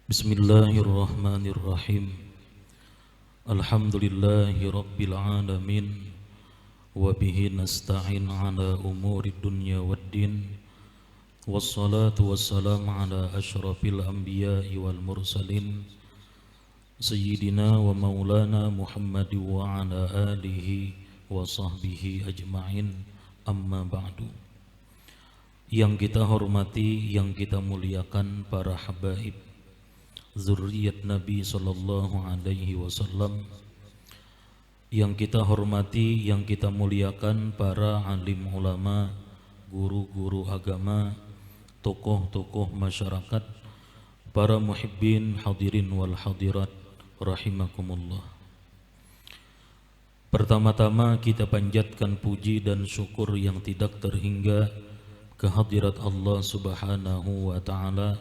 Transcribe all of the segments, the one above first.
Bismillahirrahmanirrahim. Alhamdulillahi rabbil alamin. Wa bihi nasta'in ala umuri dunya waddin. Wassalatu wassalamu ala ashrafil anbiya'i wal mursalin Sayyidina wa maulana Muhammad wa ala alihi wa sahbihi ajma'in. Amma ba'du. Yang kita hormati, yang kita muliakan para habaib zurriyat Nabi sallallahu alaihi wasallam, yang kita hormati, yang kita muliakan para alim ulama, guru-guru agama, tokoh-tokoh masyarakat, para muhibbin hadirin wal hadirat rahimakumullah. Pertama-tama kita panjatkan puji dan syukur yang tidak terhingga kehadirat Allah Subhanahu wa taala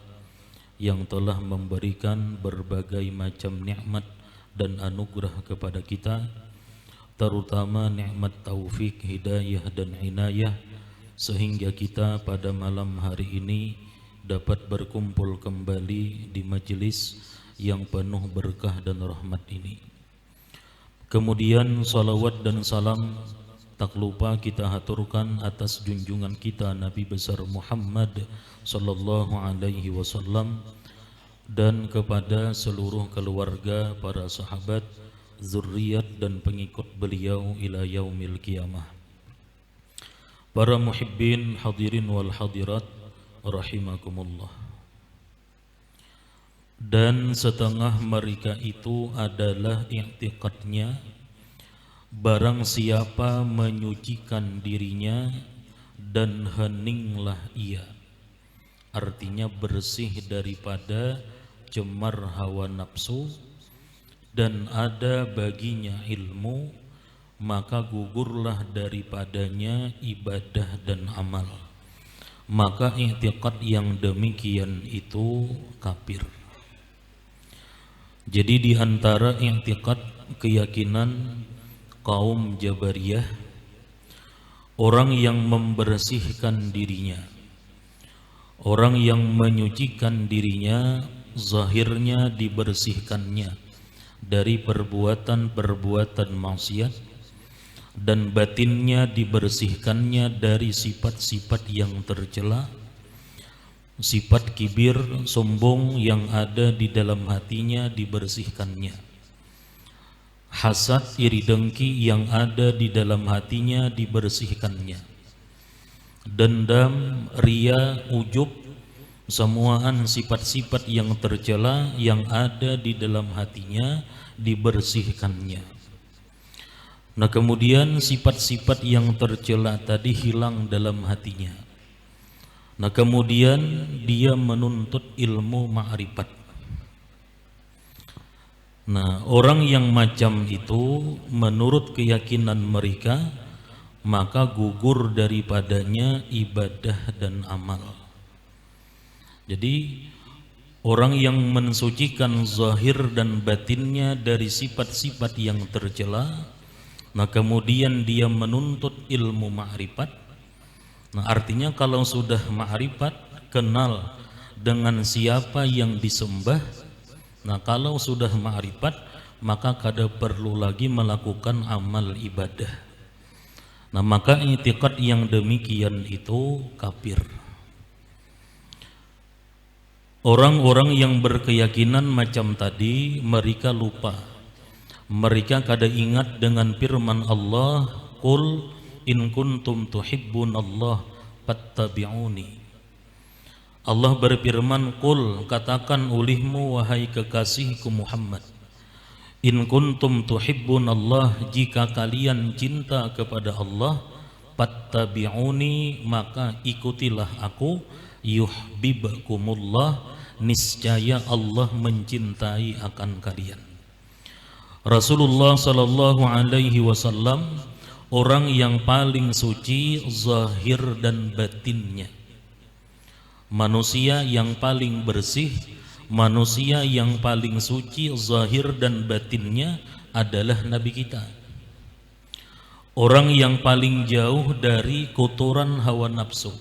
yang telah memberikan berbagai macam nikmat dan anugerah kepada kita, terutama nikmat taufik, hidayah dan inayah, sehingga kita pada malam hari ini dapat berkumpul kembali di majelis yang penuh berkah dan rahmat ini. Kemudian salawat dan salam tak lupa kita haturkan atas junjungan kita Nabi besar Muhammad sallallahu alaihi wasallam dan kepada seluruh keluarga, para sahabat, zuriat dan pengikut beliau ila yaumil qiyamah. Para muhibbin hadirin wal hadirat rahimakumullah. Dan setengah mereka itu adalah i'tiqadnya, barang siapa menyucikan dirinya dan heninglah ia, artinya bersih daripada cemar hawa nafsu, dan ada baginya ilmu, maka gugurlah daripadanya ibadah dan amal. Maka i'tiqad yang demikian itu kafir. Jadi di antara i'tiqad, keyakinan kaum Jabariyah, orang yang membersihkan dirinya, orang yang menyucikan dirinya, zahirnya dibersihkannya dari perbuatan-perbuatan maksiat, dan batinnya dibersihkannya dari sifat-sifat yang tercela, sifat kibir, sombong yang ada di dalam hatinya dibersihkannya, hasad, iri dengki yang ada di dalam hatinya dibersihkannya, dendam, ria, ujub, semuaan sifat-sifat yang tercela yang ada di dalam hatinya dibersihkannya. Nah, kemudian sifat-sifat yang tercela tadi hilang dalam hatinya. Nah, kemudian dia menuntut ilmu ma'rifat. Nah, orang yang macam itu menurut keyakinan mereka, maka gugur daripadanya ibadah dan amal. Jadi orang yang mensucikan zahir dan batinnya dari sifat-sifat yang tercela, nah kemudian dia menuntut ilmu ma'rifat. Nah, artinya kalau sudah ma'rifat, kenal dengan siapa yang disembah. Nah, kalau sudah ma'rifat, maka kada perlu lagi melakukan amal ibadah. Nah, maka i'tiqad yang demikian itu kafir. Orang-orang yang berkeyakinan macam tadi, mereka lupa. Mereka kada ingat dengan firman Allah, "Qul in kuntum tuhibbunallah fattabi'uni." Allah berfirman, "Qul," katakan olehmu wahai kekasihku Muhammad, "in kuntum tuhibbunallah," jika kalian cinta kepada Allah, "fattabi'uni," maka ikutilah aku, "yuhibbukumullah," niscaya Allah mencintai akan kalian. Rasulullah sallallahu alaihi wasallam orang yang paling suci zahir dan batinnya, manusia yang paling bersih, manusia yang paling suci zahir dan batinnya adalah Nabi kita. Orang yang paling jauh dari kotoran hawa nafsu.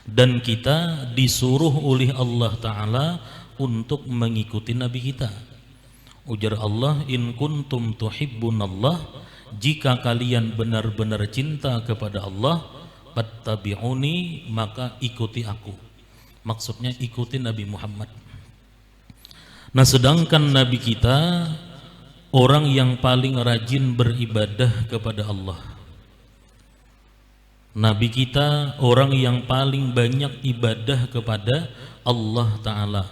Dan kita disuruh oleh Allah Ta'ala untuk mengikuti Nabi kita. Ujar Allah, in kuntum tuhibbunallah, jika kalian benar-benar cinta kepada Allah, fattabi'uni, maka ikuti aku. Maksudnya ikuti Nabi Muhammad. Nah, sedangkan Nabi kita orang yang paling rajin beribadah kepada Allah. Nabi kita orang yang paling banyak ibadah kepada Allah Ta'ala.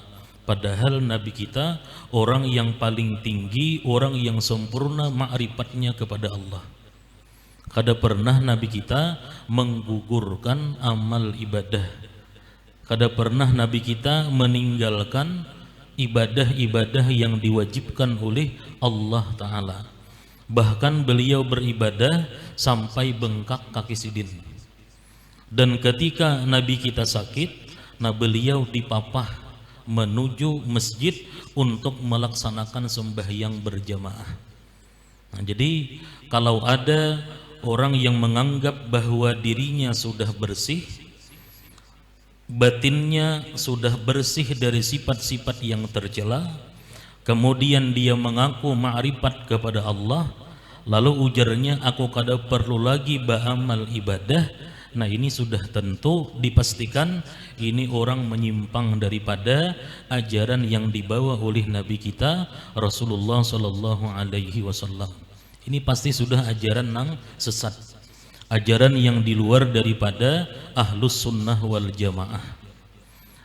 Padahal Nabi kita orang yang paling tinggi, orang yang sempurna ma'rifatnya kepada Allah. Kada pernah Nabi kita menggugurkan amal ibadah. Kada pernah Nabi kita meninggalkan ibadah-ibadah yang diwajibkan oleh Allah Ta'ala. Bahkan beliau beribadah sampai bengkak kaki sidin. Dan ketika Nabi kita sakit, nah beliau dipapah menuju masjid untuk melaksanakan sembahyang berjamaah. Nah, jadi kalau ada orang yang menganggap bahwa dirinya sudah bersih, batinnya sudah bersih dari sifat-sifat yang tercela, kemudian dia mengaku ma'rifat kepada Allah, lalu ujarnya aku kada perlu lagi beramal ibadah. Nah, ini sudah tentu dipastikan ini orang menyimpang daripada ajaran yang dibawa oleh Nabi kita Rasulullah Sallallahu Alaihi Wasallam. Ini pasti sudah ajaran yang sesat, ajaran yang di luar daripada ahlus sunnah wal jamaah.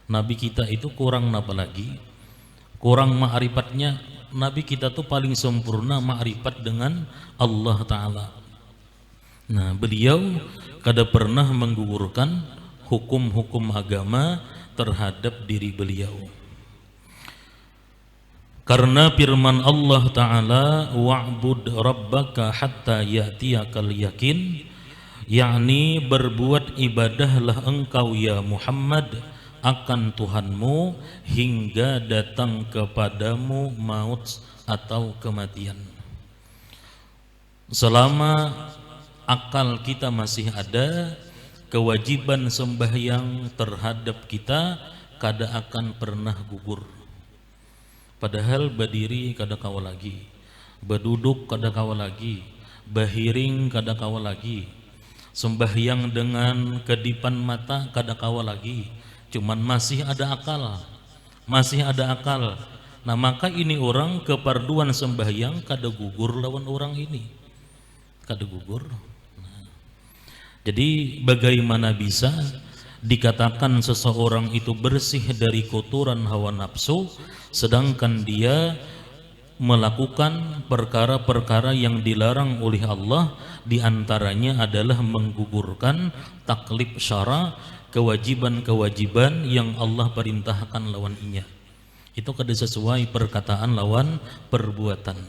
Nabi kita itu kurang apa lagi? Kurang ma'rifatnya. Nabi kita tuh paling sempurna ma'rifat dengan Allah Ta'ala. Nah, beliau kada pernah menggugurkan hukum-hukum agama terhadap diri beliau. Karena firman Allah Ta'ala, wa'bud rabbaka hatta ya'tiyakal yakin, yakni berbuat ibadahlah engkau ya Muhammad akan Tuhanmu hingga datang kepadamu maut atau kematian. Selama akal kita masih ada, kewajiban sembahyang terhadap kita kada akan pernah gugur. Padahal berdiri kada kawa lagi, berduduk kada kawa lagi, bahiring kada kawa lagi, sembahyang dengan kedipan mata kada kawa lagi, cuman masih ada akal, masih ada akal. Nah, maka ini orang keparduan sembahyang kada gugur lawan orang ini, kada gugur. Jadi bagaimana bisa dikatakan seseorang itu bersih dari kotoran hawa nafsu, sedangkan dia melakukan perkara-perkara yang dilarang oleh Allah, diantaranya adalah menggugurkan taklif syara, kewajiban-kewajiban yang Allah perintahkan lawan inya. Itu kada sesuai perkataan lawan perbuatan.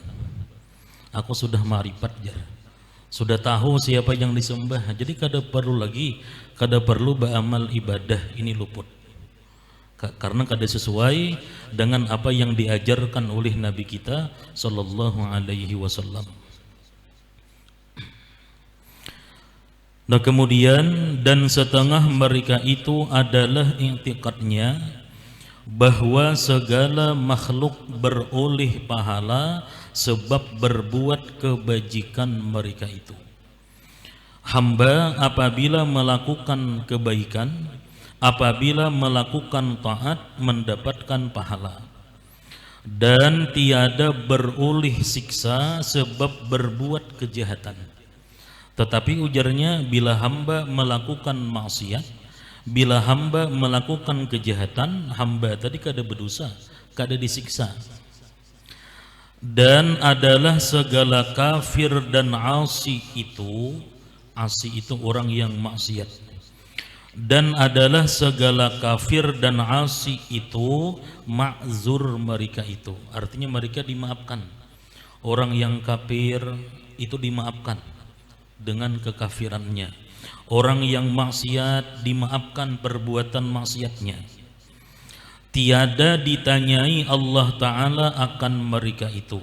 Aku sudah ma'rifat jar, sudah tahu siapa yang disembah, jadi kada perlu lagi, kada perlu beramal ibadah, ini luput. Karena kada sesuai dengan apa yang diajarkan oleh Nabi kita Sallallahu Alaihi Wasallam. Nah, kemudian dan setengah mereka itu adalah i'tiqadnya bahwa segala makhluk beroleh pahala sebab berbuat kebajikan mereka itu. Hamba apabila melakukan kebaikan, apabila melakukan taat mendapatkan pahala, dan tiada beroleh siksa sebab berbuat kejahatan. Tetapi ujarnya, bila hamba melakukan maksiat, bila hamba melakukan kejahatan, hamba tadi kada berdosa, kada disiksa. Dan adalah segala kafir dan asi itu orang yang maksiat. Dan adalah segala kafir dan asi itu ma'zur mereka itu, artinya mereka dimaafkan. Orang yang kafir itu dimaafkan dengan kekafirannya. Orang yang maksiat dimaafkan perbuatan maksiatnya. Tiada ditanyai Allah Ta'ala akan mereka itu.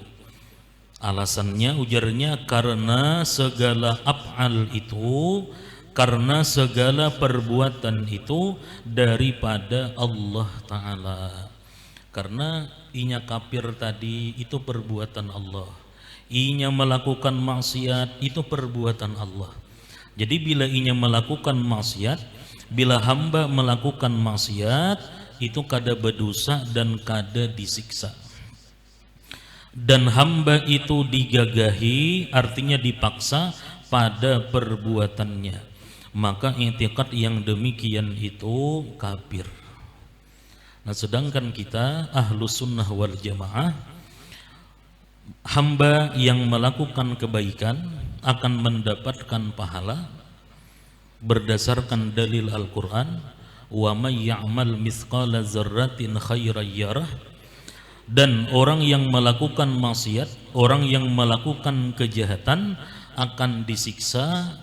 Alasannya, ujarnya, karena segala af'al itu, karena segala perbuatan itu daripada Allah Ta'ala. Karena inya kafir tadi itu perbuatan Allah, inya melakukan maksiat itu perbuatan Allah. Jadi bila inya melakukan maksiat, bila hamba melakukan maksiat, itu kada berdosa dan kada disiksa. Dan hamba itu digagahi, artinya dipaksa pada perbuatannya, maka i'tiqad yang demikian itu kafir. Nah, sedangkan kita ahlus sunnah wal jamaah, hamba yang melakukan kebaikan akan mendapatkan pahala berdasarkan dalil Al-Quran, wa may ya'mal mithqala dzarratin khairan yarah. Dan orang yang melakukan maksiat, orang yang melakukan kejahatan akan disiksa,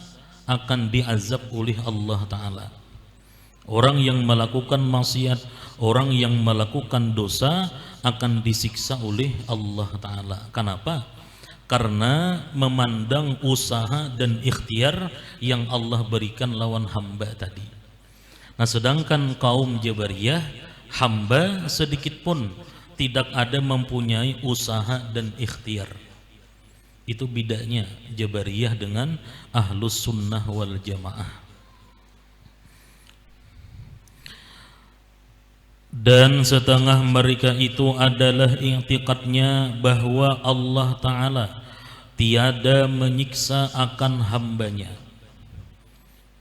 akan diazab oleh Allah Ta'ala. Orang yang melakukan maksiat, orang yang melakukan dosa akan disiksa oleh Allah Ta'ala. Kenapa? Karena memandang usaha dan ikhtiar yang Allah berikan lawan hamba tadi. Nah, sedangkan kaum Jabariyah, hamba sedikit pun tidak ada mempunyai usaha dan ikhtiar. Itu bedanya Jabariyah dengan Ahlus Sunnah wal Jamaah. Dan setengah mereka itu adalah i'tiqadnya bahwa Allah Ta'ala tiada menyiksa akan hambanya.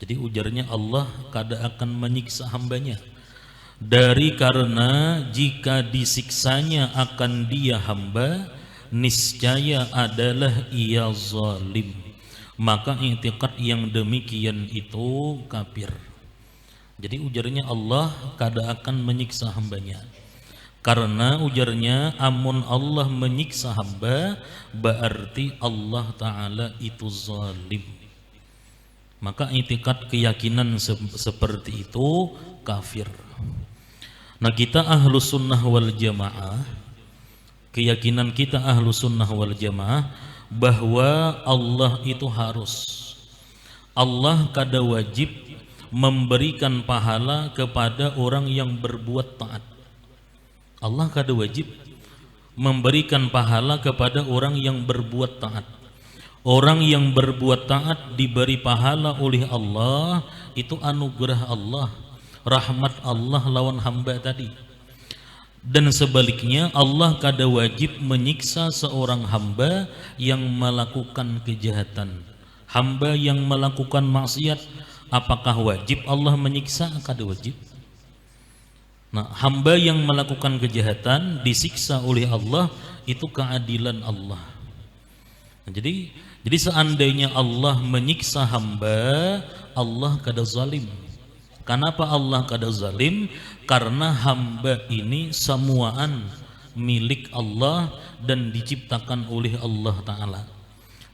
Jadi ujarnya Allah kada akan menyiksa hambanya, dari karena jika disiksanya akan dia hamba, niscaya adalah ia zalim. Maka i'tiqad yang demikian itu kafir. Jadi ujarnya Allah kada akan menyiksa hambanya, karena ujarnya amun Allah menyiksa hamba berarti Allah Ta'ala itu zalim. Maka i'tiqad keyakinan seperti itu kafir. Nah, kita Ahlus Sunnah wal Jamaah, keyakinan kita Ahlus Sunnah wal Jamaah bahwa Allah itu harus, Allah kada wajib memberikan pahala kepada orang yang berbuat taat. Allah kada wajib memberikan pahala kepada orang yang berbuat taat. Orang yang berbuat taat diberi pahala oleh Allah, itu anugerah Allah, rahmat Allah lawan hamba tadi. Dan sebaliknya, Allah kada wajib menyiksa seorang hamba yang melakukan kejahatan. Hamba yang melakukan maksiat, apakah wajib Allah menyiksa? Kada wajib. Nah, hamba yang melakukan kejahatan disiksa oleh Allah, itu keadilan Allah. Nah, jadi seandainya Allah menyiksa hamba, Allah kada zalim. Kenapa Allah kada zalim? Karena hamba ini semuaan milik Allah dan diciptakan oleh Allah Ta'ala.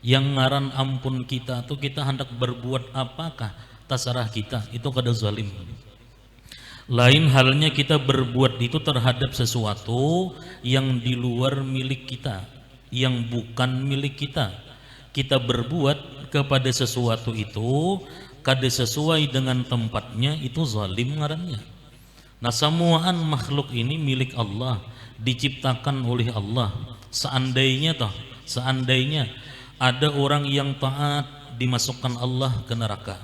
Yang ngaran ampun kita tuh kita hendak berbuat apakah terserah kita, itu kada zalim. Lain halnya kita berbuat itu terhadap sesuatu yang di luar milik kita, yang bukan milik kita. Kita berbuat kepada sesuatu itu kada sesuai dengan tempatnya, itu zalim ngarannya. Nah, semuaan makhluk ini milik Allah, diciptakan oleh Allah. Seandainya ada orang yang taat, dimasukkan Allah ke neraka.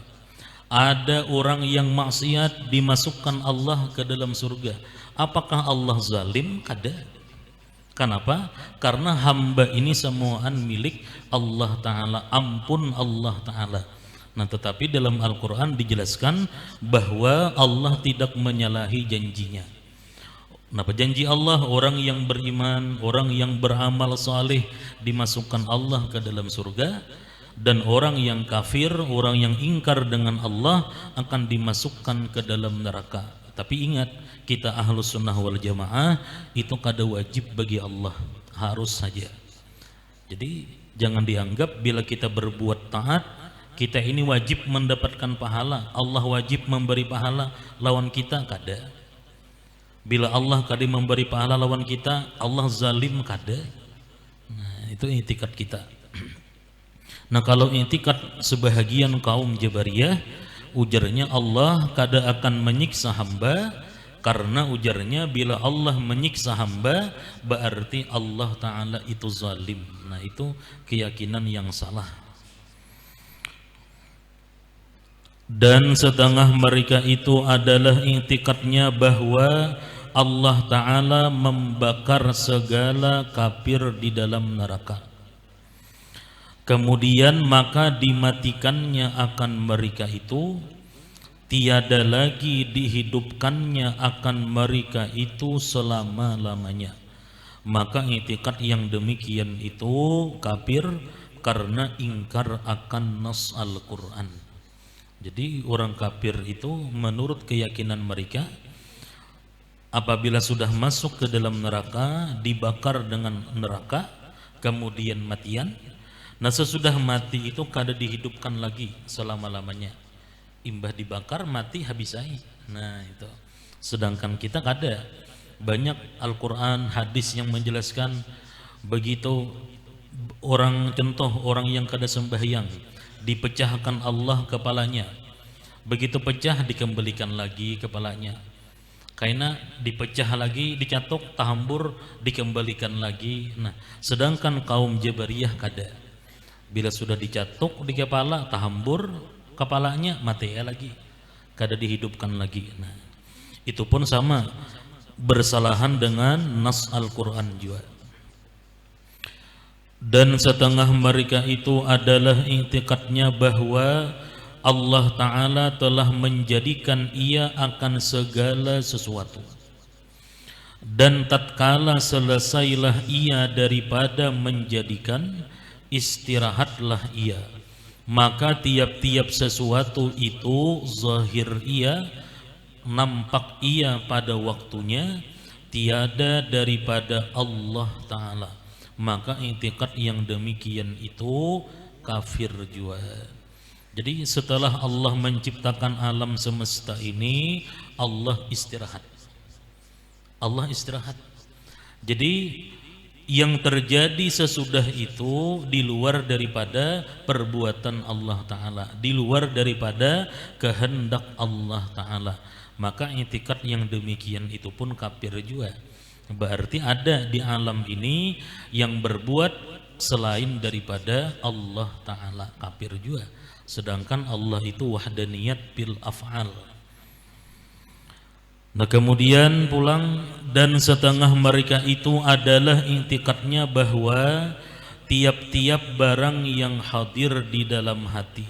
Ada orang yang maksiat, dimasukkan Allah ke dalam surga. Apakah Allah zalim? Kada. Kenapa? Karena hamba ini semuaan milik Allah Ta'ala, ampun Allah Ta'ala. Nah, tetapi dalam Al-Quran dijelaskan bahwa Allah tidak menyalahi janjinya. Nah, janji Allah, orang yang beriman, orang yang beramal saleh dimasukkan Allah ke dalam surga, dan orang yang kafir, orang yang ingkar dengan Allah akan dimasukkan ke dalam neraka. Tapi ingat, kita Ahlus Sunnah wal Jamaah itu kada wajib bagi Allah, harus saja. Jadi jangan dianggap bila kita berbuat taat, kita ini wajib mendapatkan pahala, Allah wajib memberi pahala lawan kita, kada. Bila Allah kada memberi pahala lawan kita, Allah zalim, kada. Nah, itu i'tiqad kita. Nah, kalau i'tiqad sebahagian kaum Jabariyah, ujarnya Allah kada akan menyiksa hamba Karena ujarnya bila Allah menyiksa hamba berarti Allah Ta'ala itu zalim. Nah itu keyakinan yang salah. Dan setengah mereka itu adalah i'tikadnya bahwa Allah Ta'ala membakar segala kafir di dalam neraka. Kemudian maka dimatikannya akan mereka itu, tiada lagi dihidupkannya akan mereka itu selama-lamanya. Maka i'tikad yang demikian itu kafir karena ingkar akan nas Al-Quran. Jadi orang kafir itu menurut keyakinan mereka apabila sudah masuk ke dalam neraka, dibakar dengan neraka, kemudian matian. Nah sesudah mati itu kada dihidupkan lagi selama-lamanya. Imbah dibakar mati habis aja. Nah itu. Sedangkan kita kada. Banyak Al-Quran, hadis yang menjelaskan begitu orang, contoh orang yang kada sembahyang, dipecahkan Allah kepalanya. Begitu pecah dikembalikan lagi kepalanya. Karena dipecah lagi, dicatok, tahambur, dikembalikan lagi. Nah, sedangkan kaum Jabariyah kada. Bila sudah dicatok di kepala, tahambur kepalanya, mati lagi, kada dihidupkan lagi. Nah, itu pun sama, bersalahan dengan nas Al-Quran juga. Dan setengah mereka itu adalah i'tikadnya bahwa Allah Ta'ala telah menjadikan ia akan segala sesuatu, dan tatkala selesailah ia daripada menjadikan, istirahatlah ia. Maka tiap-tiap sesuatu itu zahir ia, nampak ia pada waktunya, tiada daripada Allah Ta'ala. Maka i'tikad yang demikian itu kafir juga. Jadi setelah Allah menciptakan alam semesta ini, Allah istirahat. Allah istirahat. Jadi yang terjadi sesudah itu di luar daripada perbuatan Allah Ta'ala, di luar daripada kehendak Allah Ta'ala. Maka i'tikad yang demikian itu pun kafir juga. Berarti ada di alam ini yang berbuat selain daripada Allah Ta'ala, kafir juga. Sedangkan Allah itu wahdaniyat bil af'al. Nah kemudian pulang, dan setengah mereka itu adalah i'tikadnya bahwa tiap-tiap barang yang hadir di dalam hati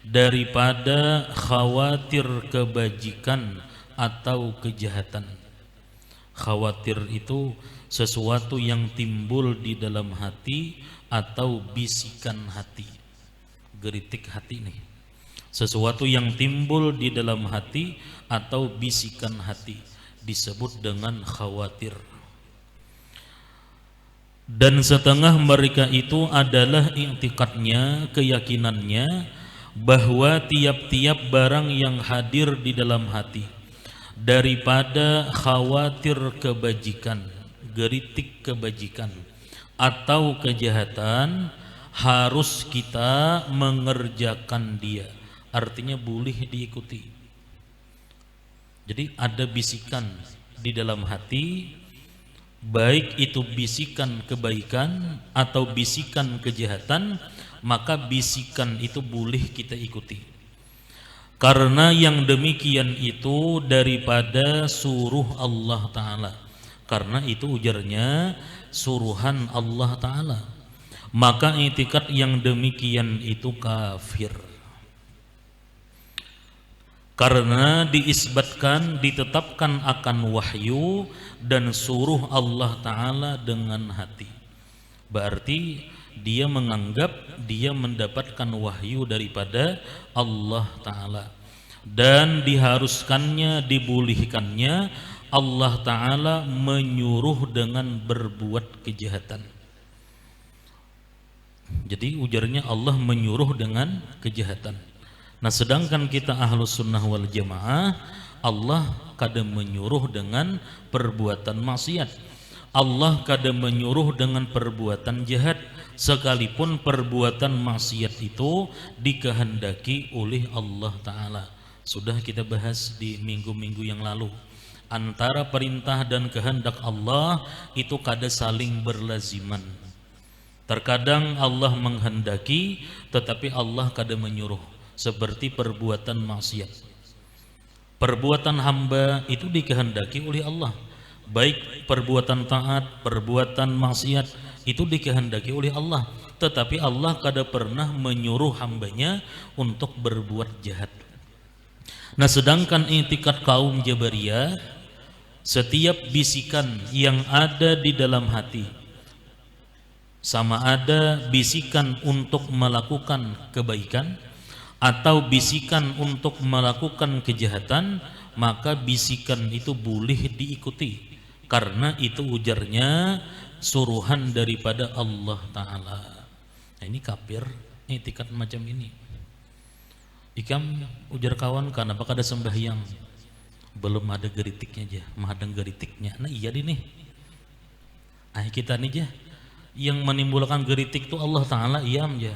daripada khawatir kebajikan atau kejahatan. Khawatir itu sesuatu yang timbul di dalam hati atau bisikan hati, geritik hati nih, sesuatu yang timbul di dalam hati atau bisikan hati disebut dengan khawatir. Dan setengah mereka itu adalah i'tikadnya, keyakinannya bahwa tiap-tiap barang yang hadir di dalam hati daripada khawatir kebajikan, geritik kebajikan atau kejahatan harus kita mengerjakan dia. Artinya boleh diikuti. Jadi ada bisikan di dalam hati, baik itu bisikan kebaikan atau bisikan kejahatan, maka bisikan itu boleh kita ikuti. Karena yang demikian itu daripada suruh Allah Ta'ala. Karena itu ujarnya suruhan Allah Ta'ala. Maka i'tikad yang demikian itu kafir. Karena diisbatkan, ditetapkan akan wahyu dan suruh Allah Ta'ala dengan hati. Berarti dia menganggap dia mendapatkan wahyu daripada Allah Ta'ala, dan diharuskannya, dibolehkannya Allah Ta'ala menyuruh dengan berbuat kejahatan. Jadi ujarnya Allah menyuruh dengan kejahatan. Nah sedangkan kita ahlus sunnah wal jamaah, Allah kadang menyuruh dengan perbuatan maksiat, Allah kadang menyuruh dengan perbuatan jahat, sekalipun perbuatan maksiat itu dikehendaki oleh Allah Ta'ala. Sudah kita bahas di minggu-minggu yang lalu. antara perintah dan kehendak Allah itu kada saling berlaziman. Terkadang Allah menghendaki tetapi Allah kada menyuruh, seperti perbuatan maksiat. Perbuatan hamba itu dikehendaki oleh Allah, baik perbuatan taat, perbuatan maksiat itu dikehendaki oleh Allah, tetapi Allah kada pernah menyuruh hambanya untuk berbuat jahat. Nah, sedangkan i'tikad kaum Jabariyah, setiap bisikan yang ada di dalam hati, sama ada bisikan untuk melakukan kebaikan atau bisikan untuk melakukan kejahatan, maka bisikan itu boleh diikuti, karena itu ujarnya suruhan daripada Allah Ta'ala. Nah, ini kafir i'tikad macam ini. Ikam ujar kawan, kenapa kada sembahyang? Belum ada geritiknya aja, mahadang geritiknya. Nah iya nih, kita nih aja yang menimbulkan geritik itu Allah Ta'ala, iam aja.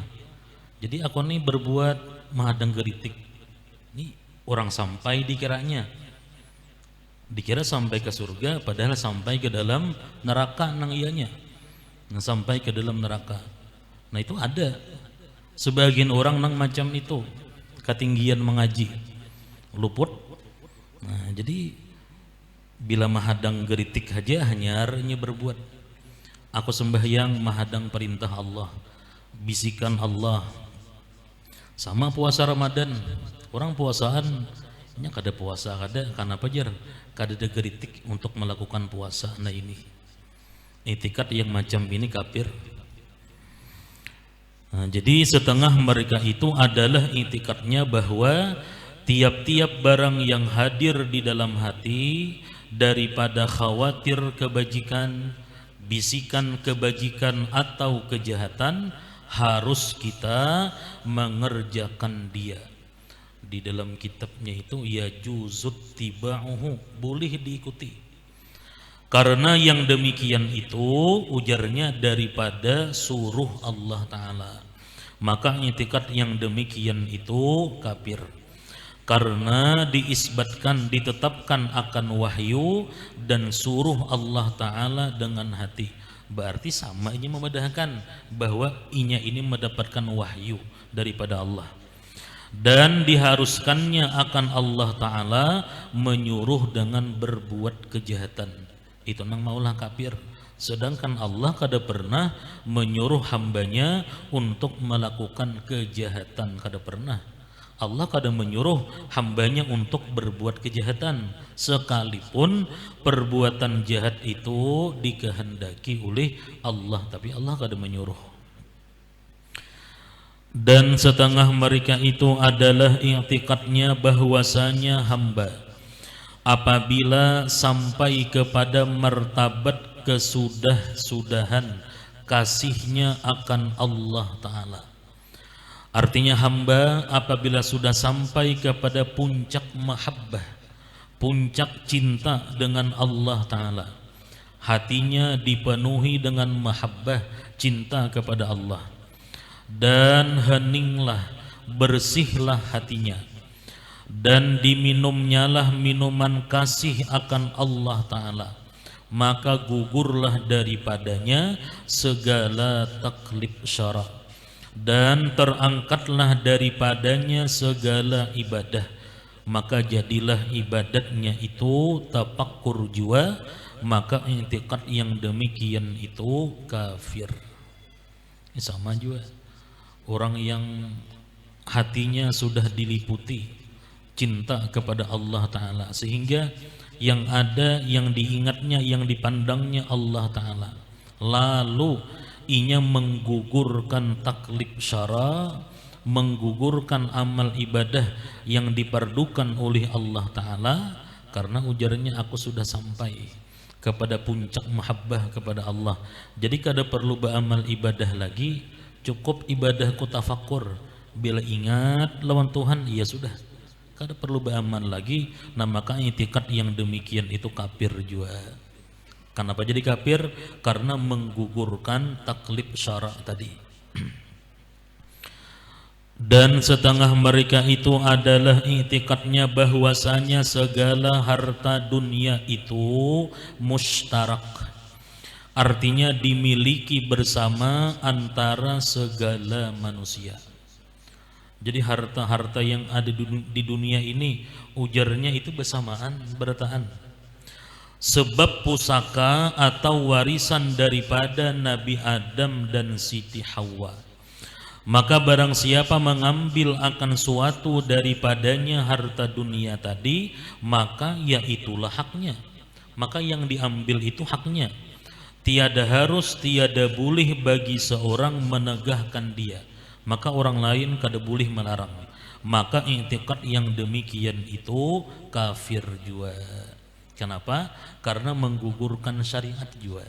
Jadi aku nih berbuat mahadang geritik, ini orang sampai dikiranya, dikira sampai ke surga, padahal sampai ke dalam neraka nang ianya. Nah, sampai ke dalam neraka. Nah itu ada sebagian orang nang macam itu, ketinggian mengaji, luput. Nah, jadi bila mahadang geritik aja hanya berbuat, aku sembahyang mahadang perintah Allah, bisikan Allah. Sama puasa Ramadan, orang puasaan nya kada puasa, kada kenapa jar, kada ada geritik untuk melakukan puasa. Nah ini i'tikad yang macam ini kafir. Nah, jadi setengah mereka itu adalah i'tikadnya bahwa tiap-tiap barang yang hadir di dalam hati daripada khawatir kebajikan, bisikan kebajikan atau kejahatan, harus kita mengerjakan dia. Di dalam kitabnya itu ya juzut tiba'uhu, boleh diikuti. Karena yang demikian itu ujarnya daripada suruh Allah Ta'ala, maka i'tikad yang demikian itu kafir. Karena diisbatkan, ditetapkan akan wahyu dan suruh Allah Ta'ala dengan hati, berarti sama ini memedahkan bahwa inya ini mendapatkan wahyu daripada Allah, dan diharuskannya akan Allah Ta'ala menyuruh dengan berbuat kejahatan. Itu nang maulah kafir. Sedangkan Allah kada pernah menyuruh hambanya untuk melakukan kejahatan, kada pernah. Allah kada menyuruh hambanya untuk berbuat kejahatan, sekalipun perbuatan jahat itu dikehendaki oleh Allah, tapi Allah kada menyuruh. Dan setengah mereka itu adalah i'tikadnya bahwasanya hamba apabila sampai kepada martabat kesudah-sudahan kasihnya akan Allah Ta'ala, artinya hamba apabila sudah sampai kepada puncak mahabbah, puncak cinta dengan Allah Ta'ala, hatinya dipenuhi dengan mahabbah, cinta kepada Allah, dan heninglah, bersihlah hatinya, dan diminumnyalah minuman kasih akan Allah Ta'ala, maka gugurlah daripadanya segala taklif syara, dan terangkatlah daripadanya segala ibadah, maka jadilah ibadatnya itu tafakkur jua, maka i'tikad yang demikian itu kafir. Ini sama juga orang yang hatinya sudah diliputi cinta kepada Allah Ta'ala, sehingga yang ada, yang diingatnya, yang dipandangnya Allah Ta'ala, lalu inya menggugurkan taklif syara, menggugurkan amal ibadah yang diperdukan oleh Allah Ta'ala, karena ujarnya aku sudah sampai kepada puncak mahabbah kepada Allah, jadi kada perlu beramal ibadah lagi, cukup ibadahku tafakkur, bila ingat lawan Tuhan ya sudah, kada perlu beramal lagi. Nah maka i'tikad yang demikian itu kafir juga. Kenapa jadi kafir? Karena menggugurkan taklif syara tadi. Dan setengah mereka itu adalah i'tikadnya bahwasanya segala harta dunia itu mustarak, artinya dimiliki bersama antara segala manusia. Jadi harta-harta yang ada di dunia ini ujarnya itu bersamaan, bertaan. Sebab pusaka atau warisan daripada Nabi Adam dan Siti Hawa. Maka barang siapa mengambil akan suatu daripadanya harta dunia tadi, maka ya itulah haknya. Maka yang diambil itu haknya. Tiada harus, tiada boleh bagi seorang menegahkan dia. Maka orang lain kada boleh melarang. Maka i'tikad yang demikian itu kafir juga. Kenapa? Karena menggugurkan syariat juga.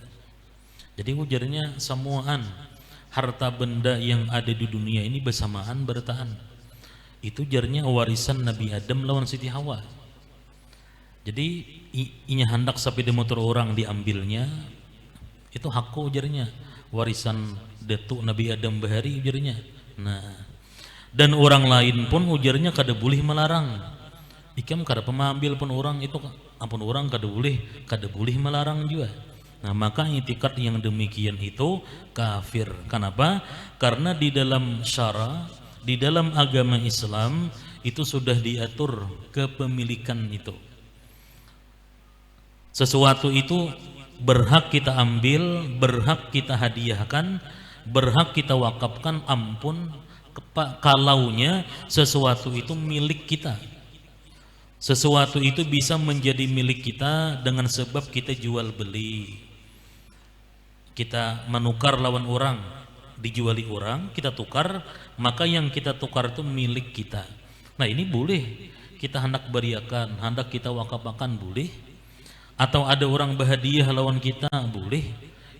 Jadi ujarnya semuaan harta benda yang ada di dunia ini bersamaan bertahan. Itu jarnya warisan Nabi Adam lawan Siti Hawa. Jadi inya hendak sepeda motor orang diambilnya, itu hakku ujarnya. Warisan datuk Nabi Adam bahari ujarnya. Nah, dan orang lain pun ujarnya kada boleh melarang. Ikam kada pemambil pun orang itu, ampun orang kada boleh melarang juga. Nah, maka i'tikad yang demikian itu kafir. Kenapa? Karena di dalam syara, di dalam agama Islam itu sudah diatur kepemilikan itu. Sesuatu itu berhak kita ambil, berhak kita hadiahkan, berhak kita wakafkan, ampun kalaunya sesuatu itu milik kita. Sesuatu itu bisa menjadi milik kita dengan sebab kita jual beli. Kita menukar lawan orang, dijuali orang, kita tukar, maka yang kita tukar itu milik kita. Nah, ini boleh kita hendak beriakan, hendak kita wakafkan, boleh. Atau ada orang berhadiah lawan kita, boleh.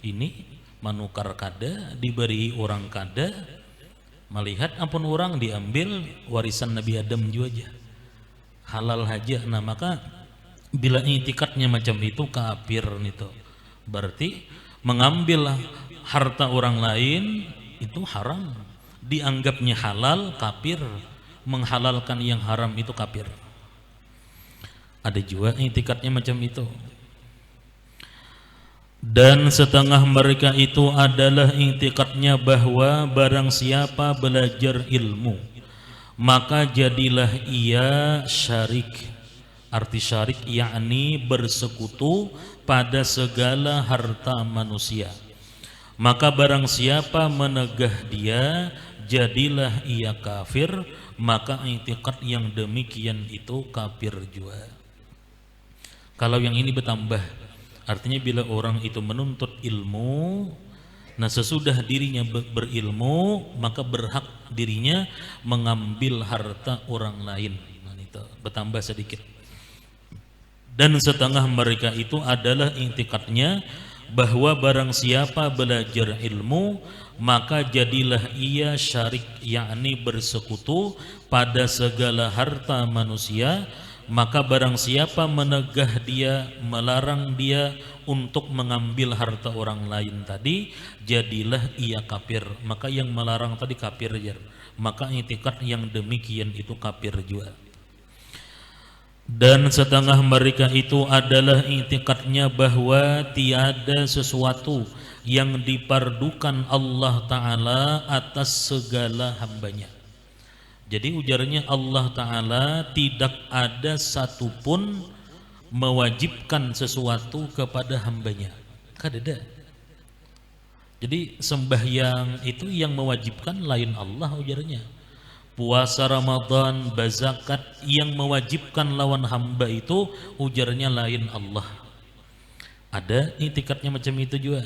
Ini menukar kada, diberi orang kada, melihat ampun orang diambil warisan Nabi Adam juga aja, halal aja. Nah, maka bila i'tikadnya macam itu kafir itu. Berarti mengambil harta orang lain itu haram, dianggapnya halal, kafir. Menghalalkan yang haram itu kafir. Ada juga i'tikadnya macam itu. Dan setengah mereka itu adalah i'tikadnya bahwa barang siapa belajar ilmu, maka jadilah ia syarik. Arti syarik yakni bersekutu pada segala harta manusia. Maka barang siapa menegah dia, jadilah ia kafir. Maka i'tikad yang demikian itu kafir juga. Kalau yang ini bertambah, artinya bila orang itu menuntut ilmu, nah sesudah dirinya berilmu, maka berhak dirinya mengambil harta orang lain. Nah, itu bertambah sedikit. Dan setengah mereka itu adalah i'tikadnya bahwa barang siapa belajar ilmu, maka jadilah ia syarik, yakni bersekutu pada segala harta manusia. Maka barang siapa menegah dia, melarang dia untuk mengambil harta orang lain tadi, jadilah ia kafir. Maka yang melarang tadi kafir aja. Maka i'tikad yang demikian itu kafir juga. Dan setengah mereka itu adalah i'tikadnya bahwa tiada sesuatu yang dipardukan Allah Ta'ala atas segala hambanya. Jadi ujarnya Allah Ta'ala tidak ada satupun mewajibkan sesuatu kepada hambanya. Kada. Jadi sembahyang itu yang mewajibkan lain Allah ujarnya. Puasa Ramadan, bazakat yang mewajibkan lawan hamba itu ujarnya lain Allah. Ada i'tikadnya macam itu juga.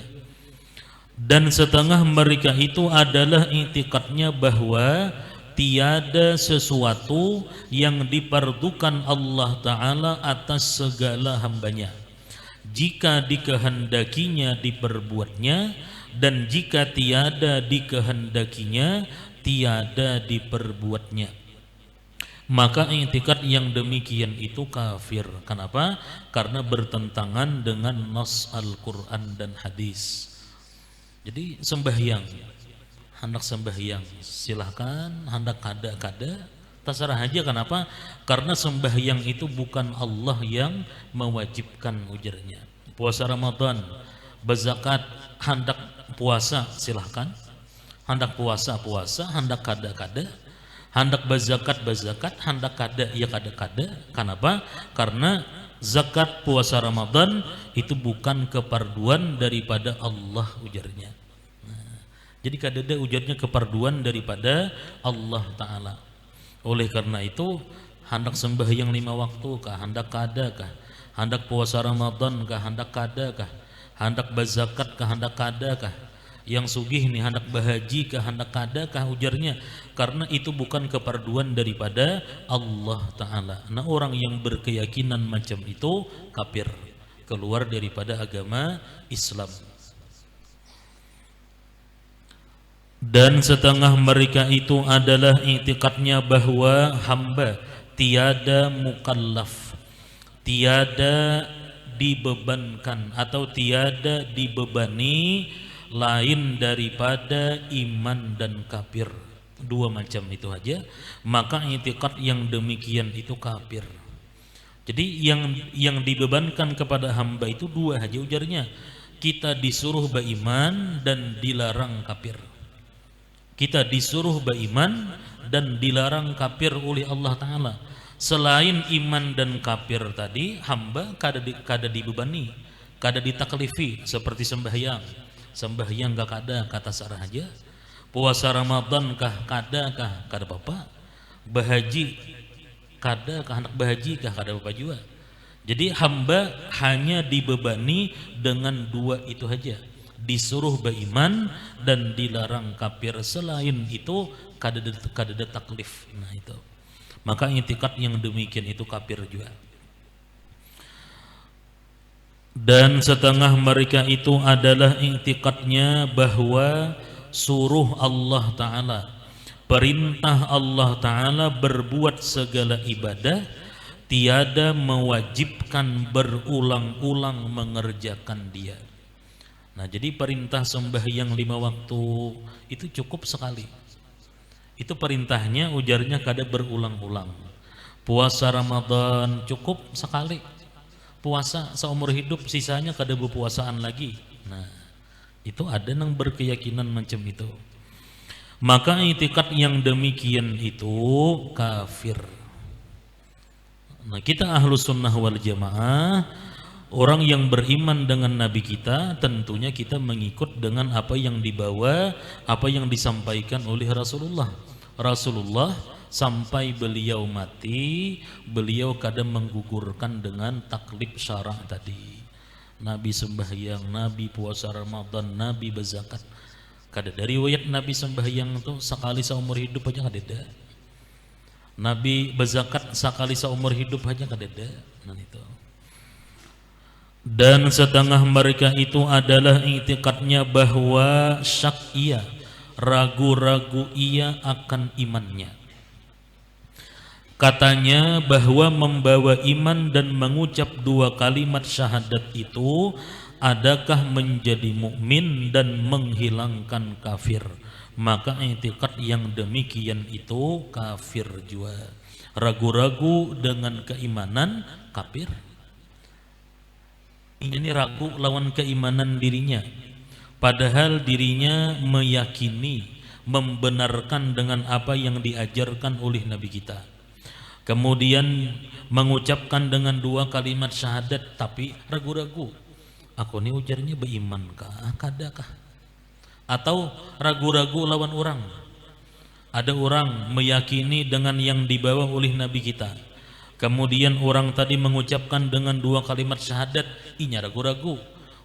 Dan setengah mereka itu adalah i'tikadnya bahwa tiada sesuatu yang dipardukan Allah Ta'ala atas segala hambanya. Jika dikehendakinya diperbuatnya, dan jika tiada dikehendakinya tiada diperbuatnya. Maka i'tikad yang demikian itu kafir. Kenapa? Karena bertentangan dengan nas Al-Quran dan hadis. Jadi sembahyang hendak sembahyang silahkan, hendak kada terserah aja. Kenapa? Karena sembahyang itu bukan Allah yang mewajibkan ujarnya. Puasa Ramadan, berzakat, hendak puasa silahkan, hendak puasa, hendak kada, hendak berzakat, hendak kada ya kada. Kenapa? Karena zakat, puasa Ramadan itu bukan keparduan daripada Allah ujarnya. Jadi kadada ujarnya keparduan daripada Allah Ta'ala. Oleh karena itu hendak sembahyang 5 waktu kah, hendak kada kah, hendak puasa Ramadan kah, hendak kada kah, hendak berzakat kah, hendak kada kah, yang sugih nih hendak bahaji kah, hendak kada kah ujarnya, karena itu bukan keparduan daripada Allah Ta'ala. Nah, orang yang berkeyakinan macam itu kafir, keluar daripada agama Islam. Dan setengah mereka itu adalah i'tikadnya bahwa hamba tiada mukallaf, tiada dibebankan atau tiada dibebani lain daripada iman dan kafir. Dua macam itu aja, maka i'tikad yang demikian itu kafir. Jadi yang dibebankan kepada hamba itu dua aja ujarnya. Kita disuruh beriman dan dilarang kafir. Kita disuruh beriman dan dilarang kafir oleh Allah Ta'ala. Selain iman dan kafir tadi, hamba kada dibebani, kada ditaklifi, seperti sembahyang gak kada, kata sarah aja. Puasa Ramadan kah kada bapak. Bahaji kada kah, anak bahaji kah kada bapak juga. Jadi hamba hanya dibebani dengan dua itu saja, disuruh beriman dan dilarang kafir. Selain itu kada taklif. Nah itu, maka i'tikad yang demikian itu kafir juga. Dan setengah mereka itu adalah i'tikadnya bahwa suruh Allah Ta'ala, perintah Allah Ta'ala berbuat segala ibadah tiada mewajibkan berulang-ulang mengerjakan dia. Nah, jadi perintah sembahyang 5 waktu itu cukup sekali. Itu perintahnya, ujarnya kada berulang-ulang. Puasa Ramadan cukup sekali. Puasa seumur hidup, sisanya kada berpuasaan lagi. Nah, itu ada yang berkeyakinan macam itu. Maka i'tikad yang demikian itu kafir. Nah, kita Ahlus Sunnah wal Jamaah, orang yang beriman dengan Nabi kita, tentunya kita mengikut dengan apa yang dibawa, apa yang disampaikan oleh Rasulullah. Rasulullah sampai beliau mati, beliau kadang menggugurkan dengan taklif syara' tadi. Nabi sembahyang, Nabi puasa Ramadan, Nabi berzakat. Kada dari riwayat Nabi sembahyang itu sekali seumur hidup aja kada ada. Nabi berzakat sekali seumur hidup aja kada ada. Nah itu. Dan setengah mereka itu adalah i'tikadnya bahwa syak ia, ragu-ragu ia akan imannya. Katanya bahwa membawa iman dan mengucap 2 kalimat syahadat itu adakah menjadi mukmin dan menghilangkan kafir. Maka i'tikad yang demikian itu kafir juga. Ragu-ragu dengan keimanan kafir. Ini ragu lawan keimanan dirinya, padahal dirinya meyakini, membenarkan dengan apa yang diajarkan oleh Nabi kita. Kemudian mengucapkan dengan 2 kalimat syahadat, tapi ragu-ragu. Aku ini ujarnya beriman kah, kadakah? Atau ragu-ragu lawan orang. Ada orang meyakini dengan yang dibawa oleh Nabi kita. Kemudian orang tadi mengucapkan dengan 2 kalimat syahadat, inya ragu-ragu.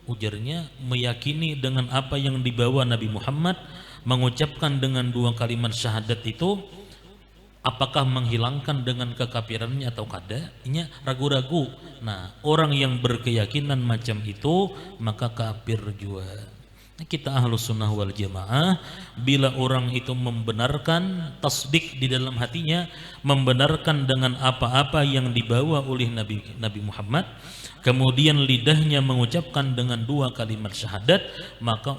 Ujarnya meyakini dengan apa yang dibawa Nabi Muhammad, mengucapkan dengan 2 kalimat syahadat itu, apakah menghilangkan dengan kekafirannya atau kada? Inya ragu-ragu. Nah, orang yang berkeyakinan macam itu maka kafir juga. Kita Ahlus Sunnah wal Jamaah, bila orang itu membenarkan, tasdik di dalam hatinya, membenarkan dengan apa-apa yang dibawa oleh Nabi Muhammad, kemudian lidahnya mengucapkan dengan 2 kalimat syahadat, maka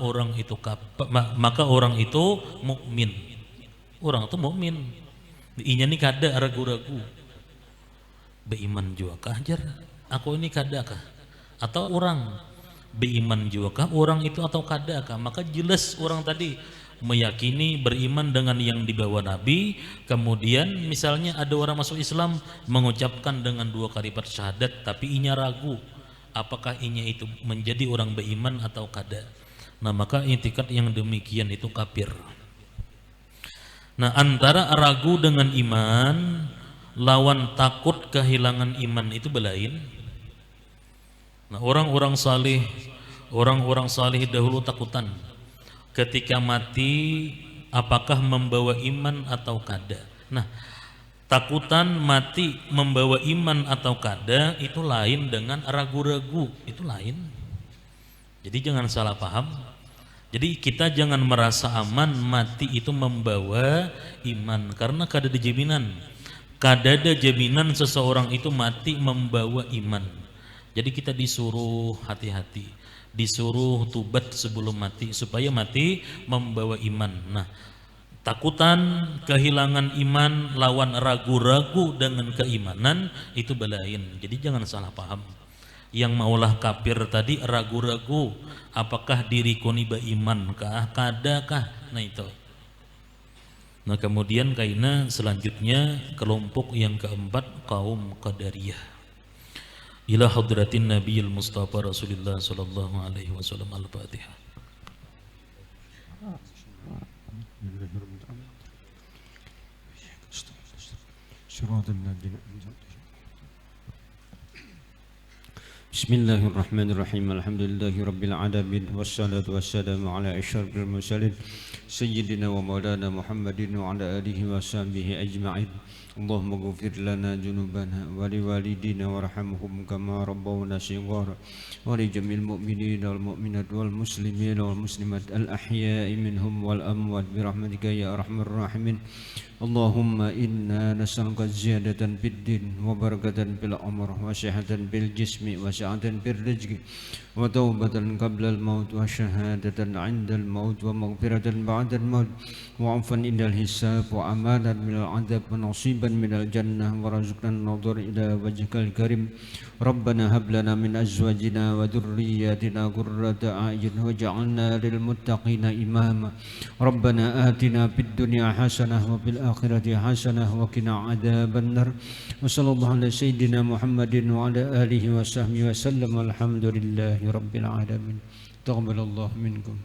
orang itu mukmin. Orang itu mukmin. Inya ini kada ragu-ragu. Beiman juga kah jar? Aku ini kada kah? Atau orang beiman juga kah orang itu atau kada kah? Maka jelas orang tadi meyakini beriman dengan yang dibawa Nabi, kemudian misalnya ada orang masuk Islam mengucapkan dengan 2 kalimat syahadat tapi inya ragu apakah inya itu menjadi orang beriman atau kada. Nah, maka i'tikad yang demikian itu kafir. Nah, antara ragu dengan iman lawan takut kehilangan iman itu belain. Nah, orang-orang salih dahulu takutan ketika mati apakah membawa iman atau kada. Nah, takutan mati membawa iman atau kada itu lain dengan ragu-ragu, itu lain. Jadi jangan salah paham. Jadi kita jangan merasa aman mati itu membawa iman, karena kada ada jaminan. Kada ada jaminan seseorang itu mati membawa iman. Jadi kita disuruh hati-hati, disuruh tubat sebelum mati supaya mati membawa iman. Nah, takutan kehilangan iman lawan ragu-ragu dengan keimanan itu belain. Jadi jangan salah paham. Yang maulah kafir tadi ragu-ragu apakah diriku ini beriman kah, kada kah. Nah itu. Nah, kemudian kaina selanjutnya kelompok yang keempat kaum Qadariyah. Ila hadratin Nabiyil Mustafa Rasulullah sallallahu alaihi wasallam. Al-Fatihah. Bismillahirrahmanirrahim. Alhamdulillahirabbil alamin wassalatu wassalamu ala asyrafil mursalin sayyidina wa maulana Muhammadin wa ala alihi wa sahbihi ajma'in. Allahumma ghfir lana junubana wa liwalidina warhamhum kama rabbawna shighara wa li jamil mu'minina wal mu'minat wal muslimina wal muslimat al ahya'i minhum wal amwat bi rahmatika ya arhamar rahimin. Allahumma inna nas'aluka ziyadatan fid din wa barakatan fil umr wa sihhatan fil jismi wa sa'atan fil rizqi wa taubatan qabla al maut wa syahadatan 'inda al maut wa maghfiratan ba'da al maut wa 'afwan indal hisab wa amanan minal 'adzab wa nasiban minal jannah wa razaqna an-nadhar ila wajhikal karim. Rabbana hab lana min azwajina wa dhurriyyatina qurrata a'yun waj'alna lil muttaqina imama. Rabbana atina fid dunya hasanah wa fil akhirati hasanah wa qina adzaban nar. Wa sallallahu ala sayyidina Muhammadin wa ala alihi wa sahbihi wa sallam. Alhamdulillahi rabbil alamin. Taqabbalallahu minkum.